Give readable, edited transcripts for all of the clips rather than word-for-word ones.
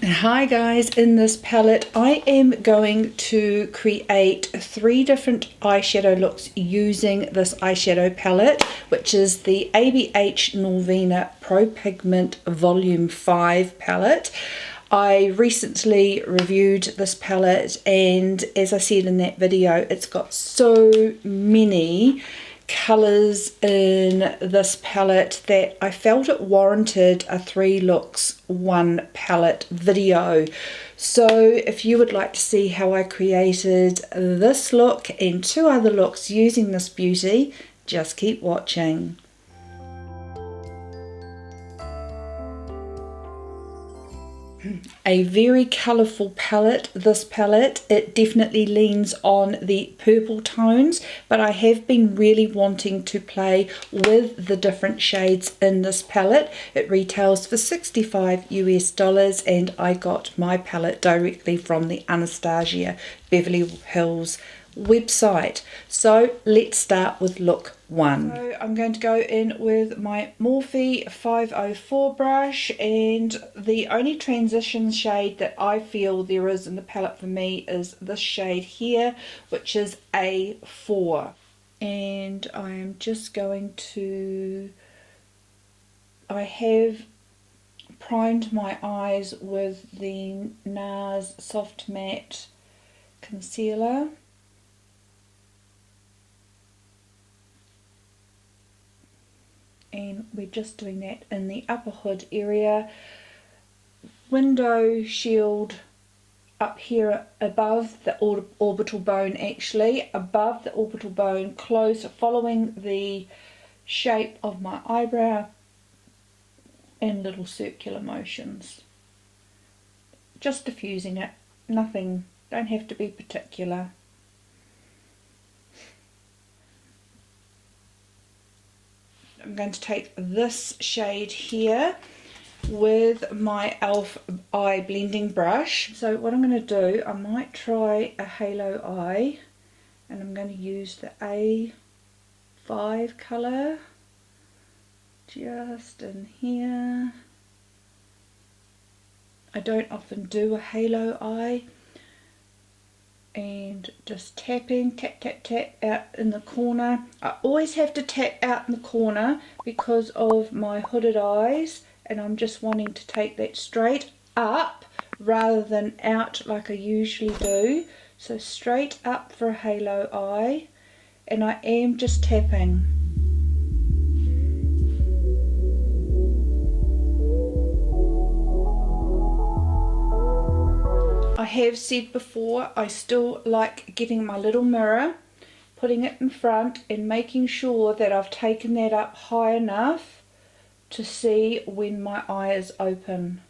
Hi guys, in this palette I am going to create 3 different eyeshadow looks using this eyeshadow palette, which is the ABH Norvina Pro Pigment Volume 5 palette. I recently reviewed this palette, and as I said in that video, it's got so many colours in this palette that I felt it warranted a 3 looks 1 palette video. So if you would like to see how I created this look and 2 other looks using this beauty, just keep watching. A very colourful palette, this palette. It definitely leans on the purple tones, but I have been really wanting to play with the different shades in this palette. It retails for $65 US, and I got my palette directly from the Anastasia Beverly Hills website. So let's start with look 1. So I'm going to go in with my Morphe 504 brush, and the only transition shade that I feel there is in the palette for me is this shade here, which is A4. And I am just going to, I have primed my eyes with the NARS Soft Matte Concealer. And we're just doing that in the upper hood area, window shield up here above the orbital bone, actually above the orbital bone, close, following the shape of my eyebrow in little circular motions, just diffusing it. Nothing, don't have to be particular. I'm going to take this shade here with my e.l.f. eye blending brush. So what I'm going to do, I might try a halo eye, and I'm going to use the A5 colour just in here. I don't often do a halo eye. And just tapping, tap tap tap out in the corner. I always have to tap out in the corner because of my hooded eyes, and I'm just wanting to take that straight up rather than out like I usually do. So straight up for a halo eye, and I am just tapping. I have said before, I still like getting my little mirror, putting it in front and making sure that I've taken that up high enough to see when my eye is open.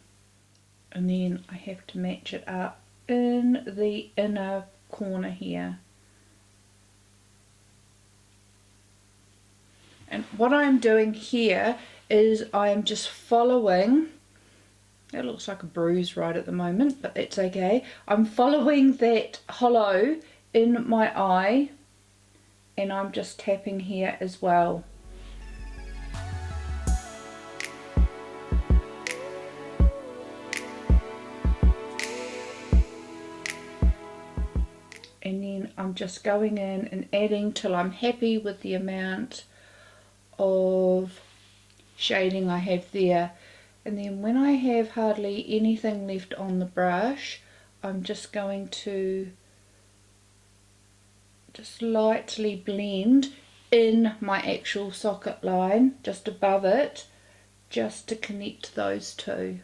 And then I have to match it up in the inner corner here. And what I'm doing here is I am just following. That looks like a bruise right at the moment, but that's okay. I'm following that hollow in my eye, and I'm just tapping here as well. And then I'm just going in and adding till I'm happy with the amount of shading I have there. And then when I have hardly anything left on the brush, I'm just going to just lightly blend in my actual socket line, just above it, just to connect those two.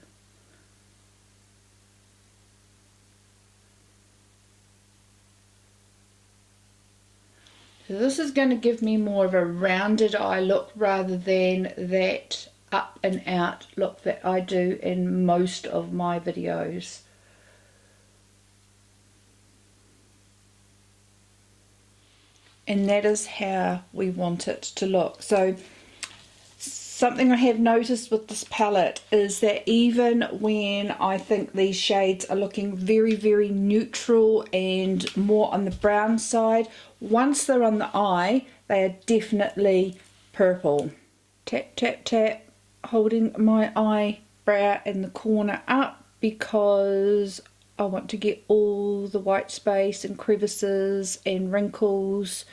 So this is going to give me more of a rounded eye look rather than that up and out look that I do in most of my videos. And that is how we want it to look. So something I have noticed with this palette is that even when I think these shades are looking very, very neutral and more on the brown side, once they're on the eye, they are definitely purple. Tap, tap, tap, holding my eyebrow in the corner up because I want to get all the white space and crevices and wrinkles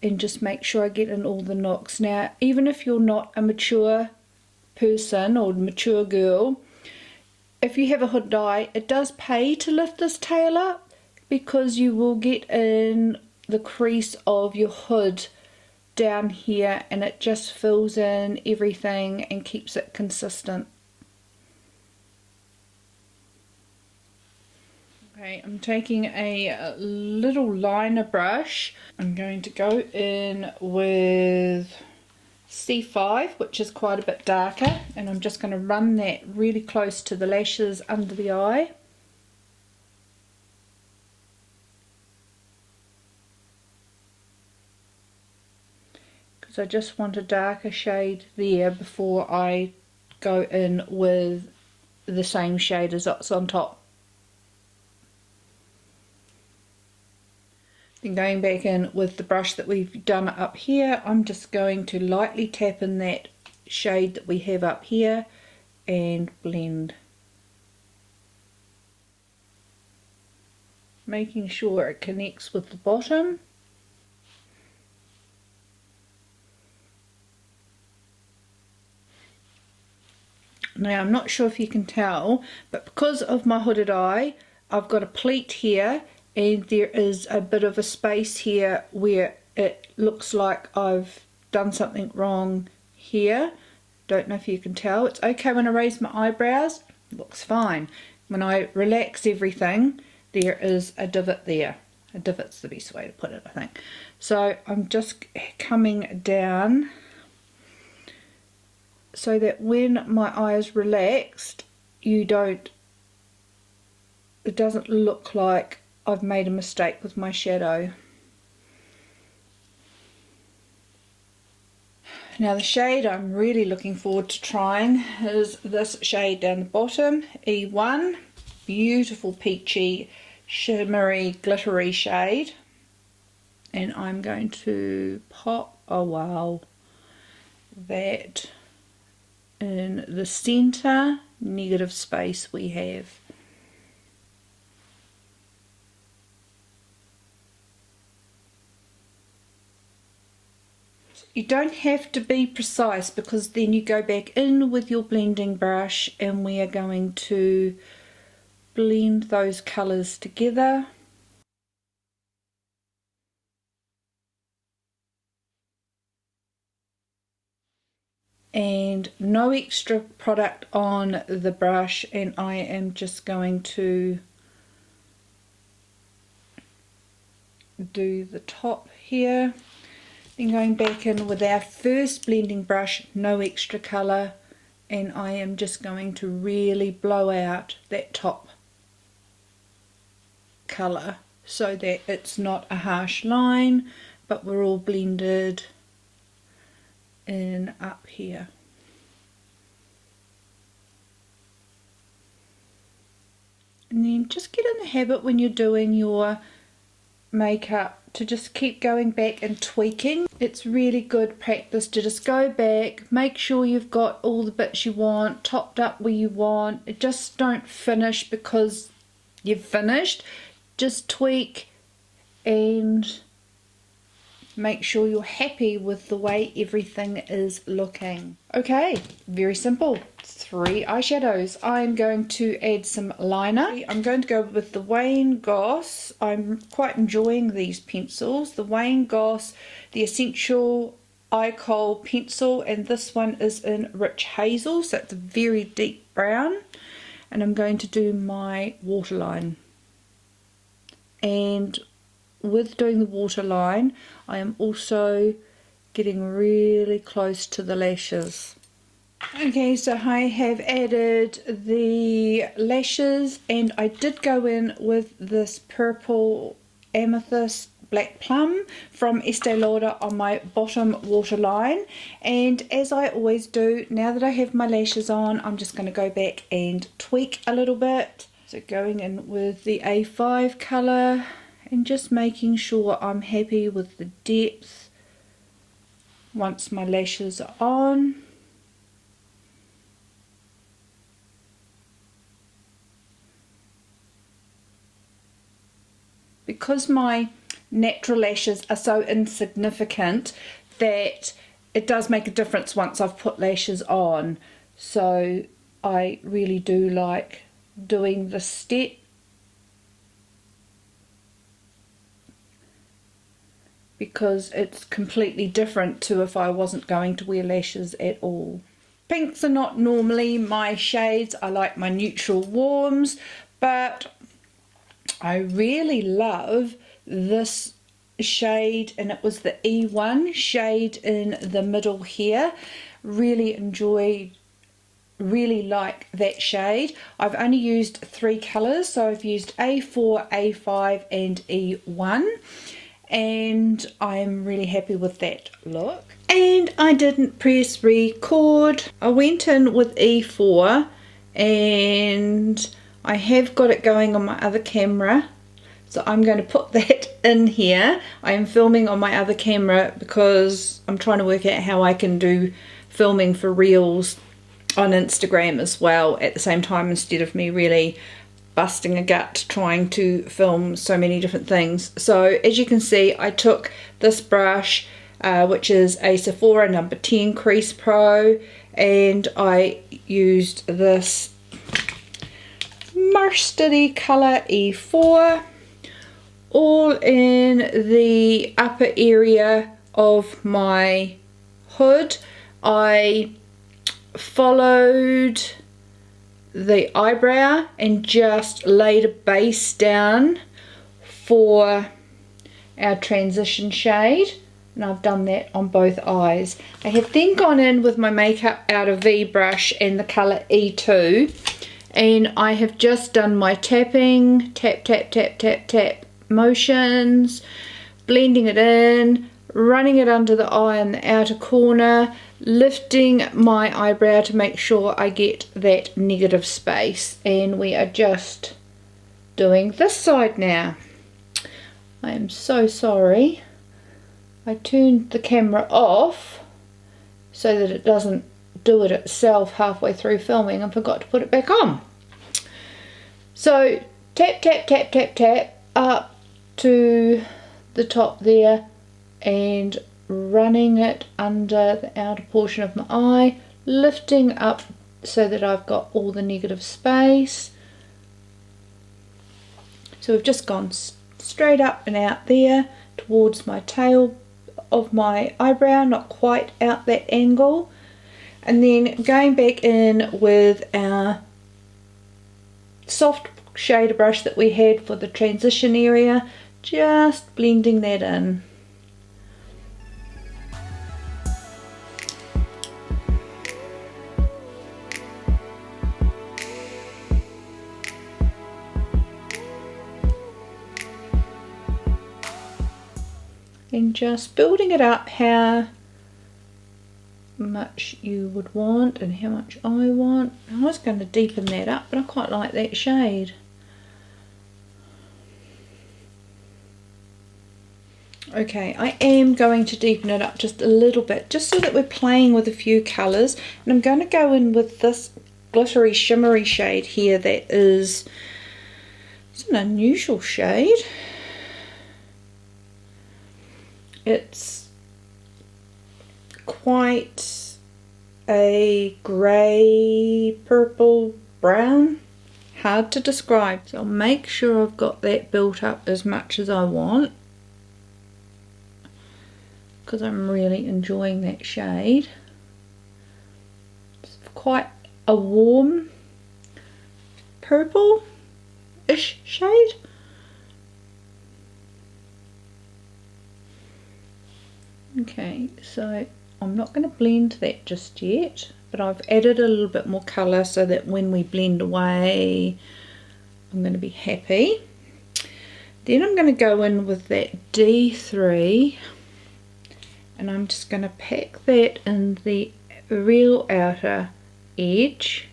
and just make sure I get in all the nooks. Now, even if you're not a mature person or mature girl, if you have a hooded eye, it does pay to lift this tail up, because you will get in the crease of your hood down here and it just fills in everything and keeps it consistent. Okay, I'm taking a little liner brush. I'm going to go in with C5, which is quite a bit darker, and I'm just going to run that really close to the lashes under the eye. Because I just want a darker shade there before I go in with the same shade as that's on top. Then going back in with the brush that we've done up here, I'm just going to lightly tap in that shade that we have up here and blend. Making sure it connects with the bottom. Now, I'm not sure if you can tell, but because of my hooded eye, I've got a pleat here and there is a bit of a space here where it looks like I've done something wrong here. Don't know if you can tell. It's okay when I raise my eyebrows, it looks fine. When I relax everything, there is a divot there. A divot's the best way to put it, I think. So I'm just coming down so that when my eye is relaxed, it doesn't look like I've made a mistake with my shadow. Now, the shade I'm really looking forward to trying is this shade down the bottom, E1. Beautiful peachy, shimmery, glittery shade. And I'm going to pop, oh wow, that in the center negative space we have. You don't have to be precise, because then you go back in with your blending brush and we are going to blend those colours together. And no extra product on the brush, and I am just going to do the top here. Then going back in with our first blending brush, no extra colour, and I am just going to really blow out that top colour so that it's not a harsh line, but we're all blended in up here. And then just get in the habit when you're doing your makeup to just keep going back and tweaking. It's really good practice to just go back, make sure you've got all the bits you want, topped up where you want. Just don't finish because you've finished. Just tweak and make sure you're happy with the way everything is looking. Okay, very simple. 3 eyeshadows. I'm going to add some liner. I'm going to go with the Wayne Goss. I'm quite enjoying these pencils. The Wayne Goss, the Essential Eye Kohl pencil, and this one is in Rich Hazel, so it's a very deep brown. And I'm going to do my waterline. And with doing the waterline, I am also getting really close to the lashes. Okay, so I have added the lashes, and I did go in with this purple amethyst black plum from Estee Lauder on my bottom waterline. And as I always do, now that I have my lashes on, I'm just going to go back and tweak a little bit. So going in with the A5 colour and just making sure I'm happy with the depth once my lashes are on. because my natural lashes are so insignificant that it does make a difference once I've put lashes on. So I really do like doing this step. Because it's completely different to if I wasn't going to wear lashes at all. Pinks are not normally my shades. I like my neutral warms, but I really love this shade, and it was the E1 shade in the middle here. Really like that shade. I've only used 3 colours, so I've used A4, A5 and E1. And I'm really happy with that look. And I didn't press record. I went in with E4 and I have got it going on my other camera, so I'm going to put that in here. I am filming on my other camera because I'm trying to work out how I can do filming for reels on Instagram as well at the same time, instead of me really busting a gut trying to film so many different things. So as you can see, I took this brush, which is a Sephora number 10 Crease Pro, and I used this mustardy colour E4 all in the upper area of my hood. I followed the eyebrow and just laid a base down for our transition shade, and I've done that on both eyes. I have then gone in with my Makeup Out of V brush and the colour E2, and I have just done my tapping, tap tap tap tap tap motions, blending it in, running it under the eye in the outer corner, lifting my eyebrow to make sure I get that negative space. And we are just doing this side now. I am so sorry. I turned the camera off so that it doesn't do it itself halfway through filming and forgot to put it back on. So tap tap tap tap tap up to the top there and running it under the outer portion of my eye, lifting up so that I've got all the negative space. So we've just gone straight up and out there towards my tail of my eyebrow, not quite out that angle, and then going back in with our soft shader brush that we had for the transition area, just blending that in. And just building it up how much you would want and how much I want. I was going to deepen that up, but I quite like that shade. Okay, I am going to deepen it up just a little bit, just so that we're playing with a few colours. And I'm going to go in with this glittery shimmery shade here that is, it's an unusual shade. It's quite a grey, purple, brown. Hard to describe. So I'll make sure I've got that built up as much as I want, because I'm really enjoying that shade. It's quite a warm purple-ish shade. Okay, so I'm not going to blend that just yet, but I've added a little bit more colour so that when we blend away, I'm going to be happy. Then I'm going to go in with that D3, and I'm just going to pack that in the real outer edge.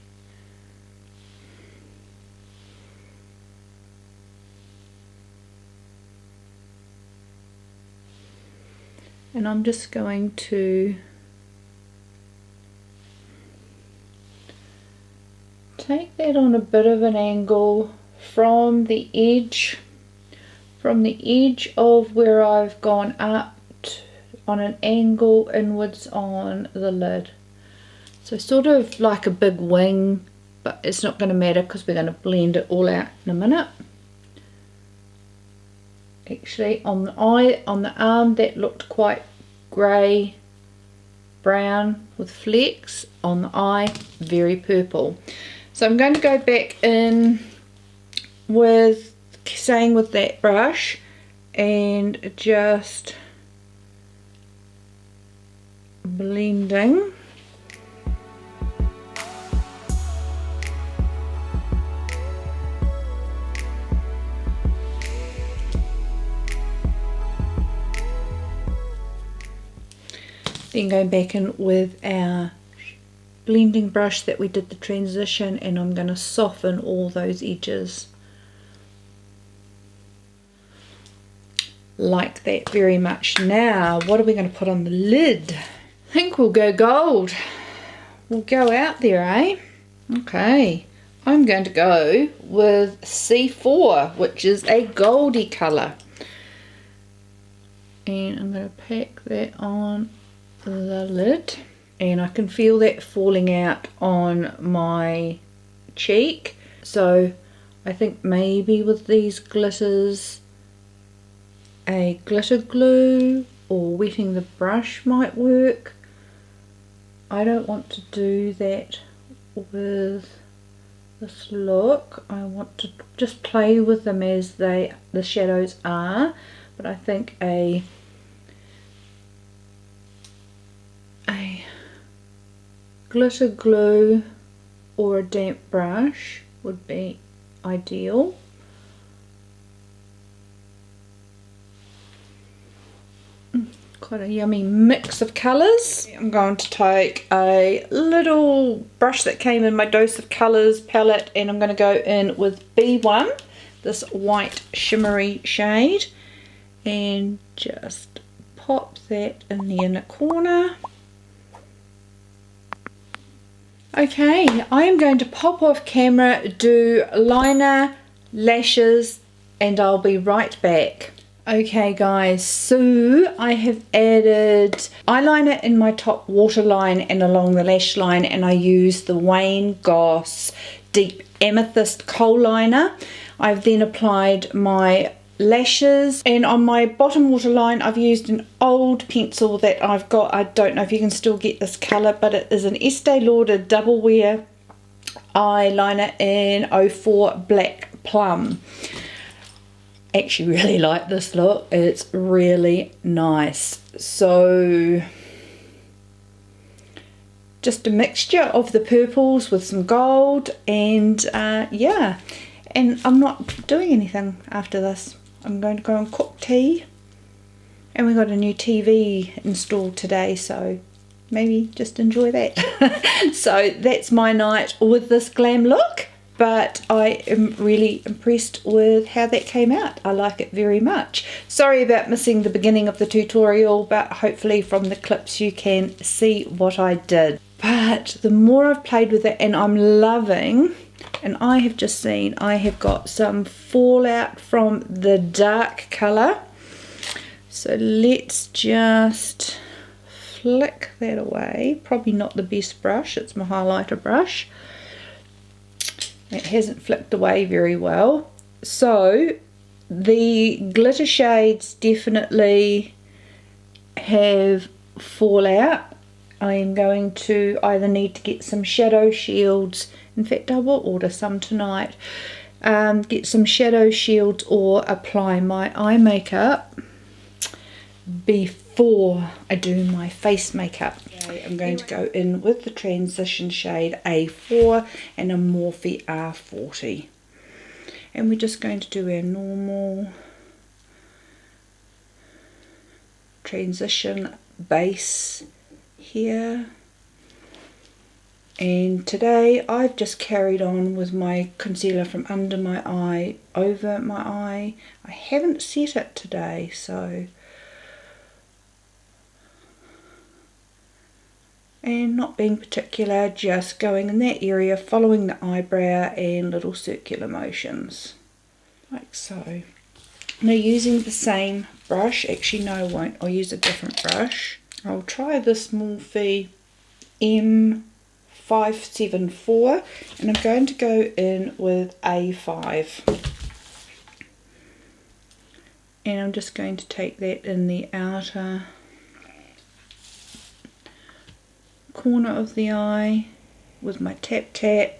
And I'm just going to take that on a bit of an angle from the edge, from the edge of where I've gone up on an angle inwards on the lid. So sort of like a big wing, but it's not going to matter because we're going to blend it all out in a minute. Actually, on the eye, on the arm, that looked quite grey brown with flecks. On the eye, very purple. So I'm going to go back in with, staying with that brush, and just blending. Then going back in with our blending brush that we did the transition, and I'm going to soften all those edges. Like that very much. Now, what are we going to put on the lid? I think we'll go gold. We'll go out there, eh? Okay. I'm going to go with C4, which is a goldy colour. And I'm going to pack that on the lid, and I can feel that falling out on my cheek, so I think maybe with these glitters a glitter glue or wetting the brush might work. I don't want to do that with this look. I want to just play with them as the shadows are, but I think a glitter glue or a damp brush would be ideal. Quite a yummy mix of colours. I'm going to take a little brush that came in my Dose of Colours palette, and I'm going to go in with B1, this white shimmery shade, and just pop that in the inner corner. Okay, I am going to pop off camera, do liner, lashes, and I'll be right back. Okay guys, so I have added eyeliner in my top waterline and along the lash line, and I use the Wayne Goss Deep Amethyst Kohl Liner. I've then applied my lashes, and on my bottom waterline I've used an old pencil that I've got. I don't know if you can still get this colour, but it is an Estee Lauder Double Wear eyeliner in 04 Black Plum. Actually really like this look, it's really nice. So just a mixture of the purples with some gold, and yeah, and I'm not doing anything after this. I'm going to go and cook tea, and we got a new TV installed today, so maybe just enjoy that. So that's my night with this glam look, but I am really impressed with how that came out. I like it very much. Sorry about missing the beginning of the tutorial, but hopefully from the clips you can see what I did. But the more I've played with it, and I'm loving, and I have just seen I have got some fallout from the dark colour, so let's just flick that away. Probably not the best brush, it's my highlighter brush. It hasn't flicked away very well. So the glitter shades definitely have fallout. I am going to either need to get some shadow shields. In fact, I will order some tonight. Get some shadow shields or apply my eye makeup before I do my face makeup. Okay, I'm going to go in with the transition shade A4 and a Morphe R40. And we're just going to do our normal transition base here. And today I've just carried on with my concealer from under my eye over my eye. I haven't set it today, so, and not being particular, just going in that area, following the eyebrow and little circular motions like so. Now using the same brush, actually no I won't, I'll use a different brush. I'll try this Morphe M574 and I'm going to go in with A5. And I'm just going to take that in the outer corner of the eye with my tap tap.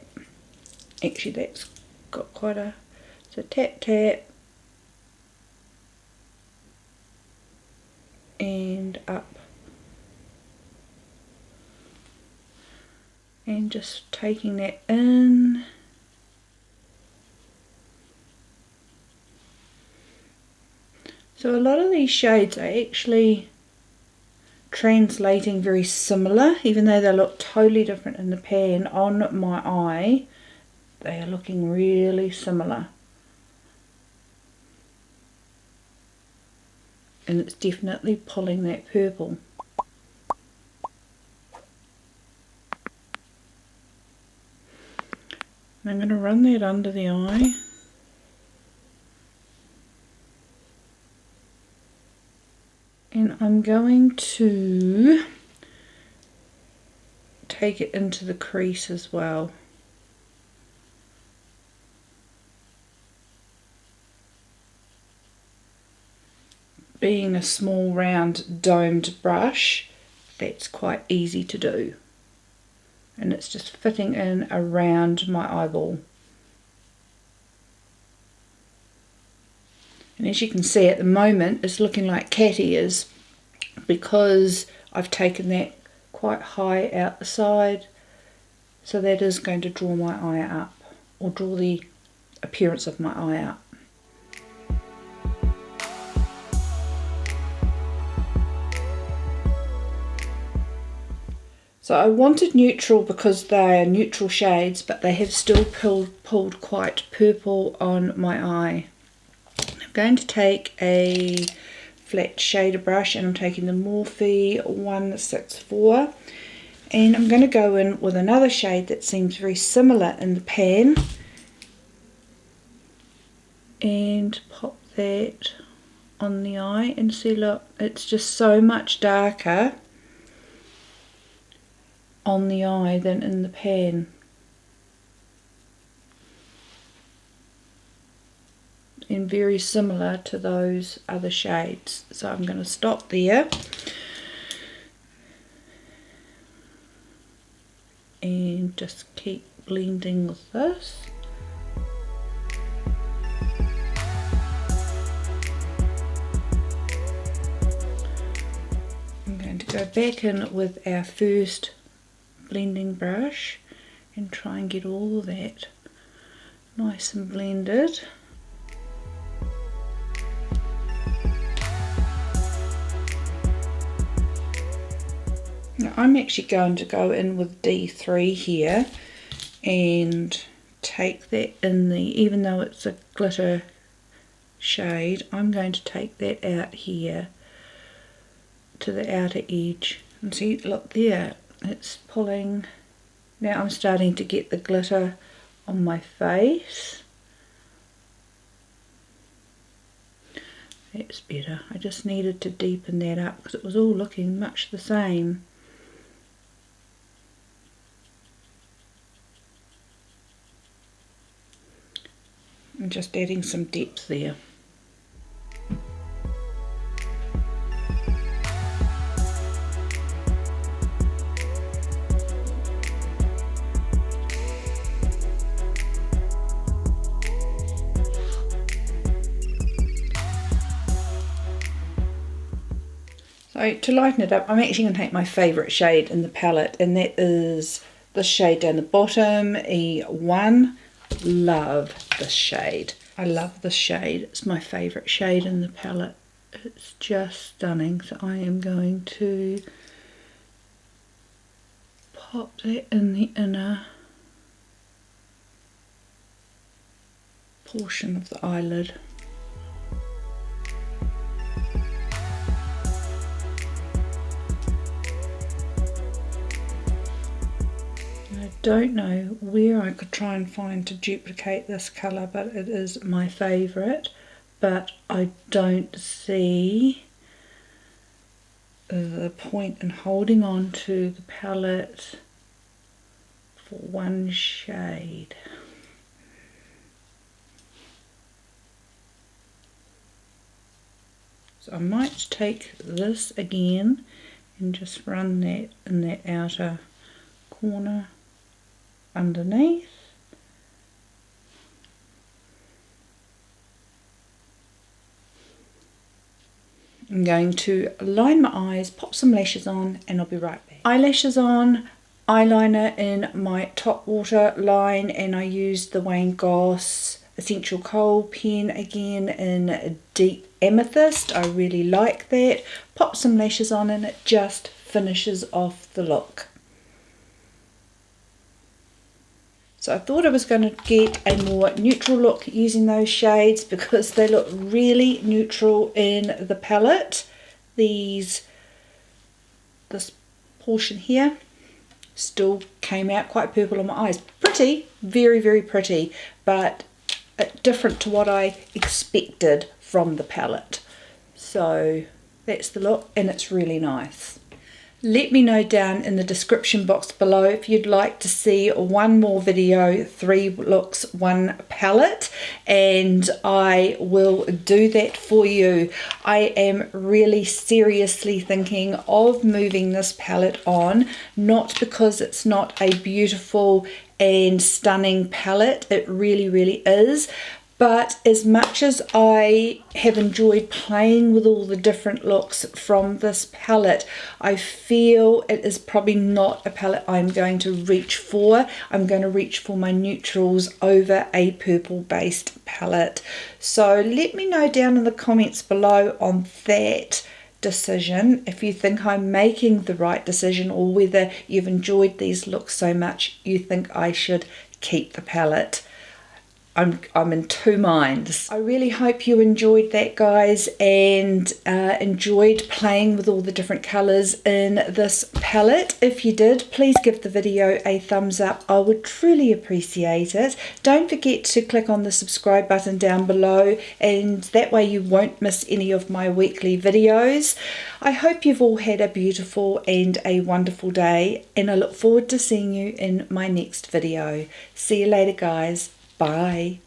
Actually that's got quite a, so tap tap and up. And just taking that in. So a lot of these shades are actually translating very similar, even though they look totally different in the pan. On my eye, they are looking really similar. And it's definitely pulling that purple. And I'm going to run that under the eye. And I'm going to take it into the crease as well. Being a small round domed brush, that's quite easy to do. And it's just fitting in around my eyeball. And as you can see at the moment it's looking like cat ears because I've taken that quite high out the side, so that is going to draw my eye up, or draw the appearance of my eye up. So I wanted neutral because they are neutral shades, but they have still pulled quite purple on my eye. I'm going to take a flat shader brush and I'm taking the Morphe 164 and I'm going to go in with another shade that seems very similar in the pan and pop that on the eye, and see, look, it's just so much darker on the eye than in the pan. And very similar to those other shades. So I'm going to stop there and just keep blending with this. I'm going to go back in with our first blending brush and try and get all of that nice and blended. Now I'm actually going to go in with D3 here and take that in the, even though it's a glitter shade, I'm going to take that out here to the outer edge. And see, look there, it's pulling. Now I'm starting to get the glitter on my face. That's better. I just needed to deepen that up because it was all looking much the same. I'm just adding some depth there. So to lighten it up, I'm actually going to take my favourite shade in the palette, and that is this shade down the bottom, E1. Love this shade. I love this shade. It's my favourite shade in the palette. It's just stunning. So I am going to pop that in the inner portion of the eyelid. I don't know where I could try and find to duplicate this colour, but it is my favourite. but I don't see the point in holding on to the palette for one shade. So I might take this again and just run that in that outer corner underneath. I'm going to line my eyes, pop some lashes on, and I'll be right back. Eyelashes on, eyeliner in my top water line, and I used the Wayne Goss Essential Kohl pen again in Deep Amethyst. I really like that. Pop some lashes on and it just finishes off the look. So I thought I was going to get a more neutral look using those shades because they look really neutral in the palette. This portion here still came out quite purple on my eyes. Pretty, very, very pretty, but different to what I expected from the palette. So that's the look, and it's really nice. Let me know down in the description box below if you'd like to see one more video, 3 looks, 1 palette, and I will do that for you. I am really seriously thinking of moving this palette on, not because it's not a beautiful and stunning palette, it really, really is. But as much as I have enjoyed playing with all the different looks from this palette, I feel it is probably not a palette I'm going to reach for. I'm going to reach for my neutrals over a purple based palette. So let me know down in the comments below on that decision, if you think I'm making the right decision or whether you've enjoyed these looks so much you think I should keep the palette. I'm in 2 minds. I really hope you enjoyed that, guys, and enjoyed playing with all the different colours in this palette. If you did, please give the video a thumbs up. I would truly appreciate it. Don't forget to click on the subscribe button down below, and that way you won't miss any of my weekly videos. I hope you've all had a beautiful and a wonderful day, and I look forward to seeing you in my next video. See you later, guys. Bye.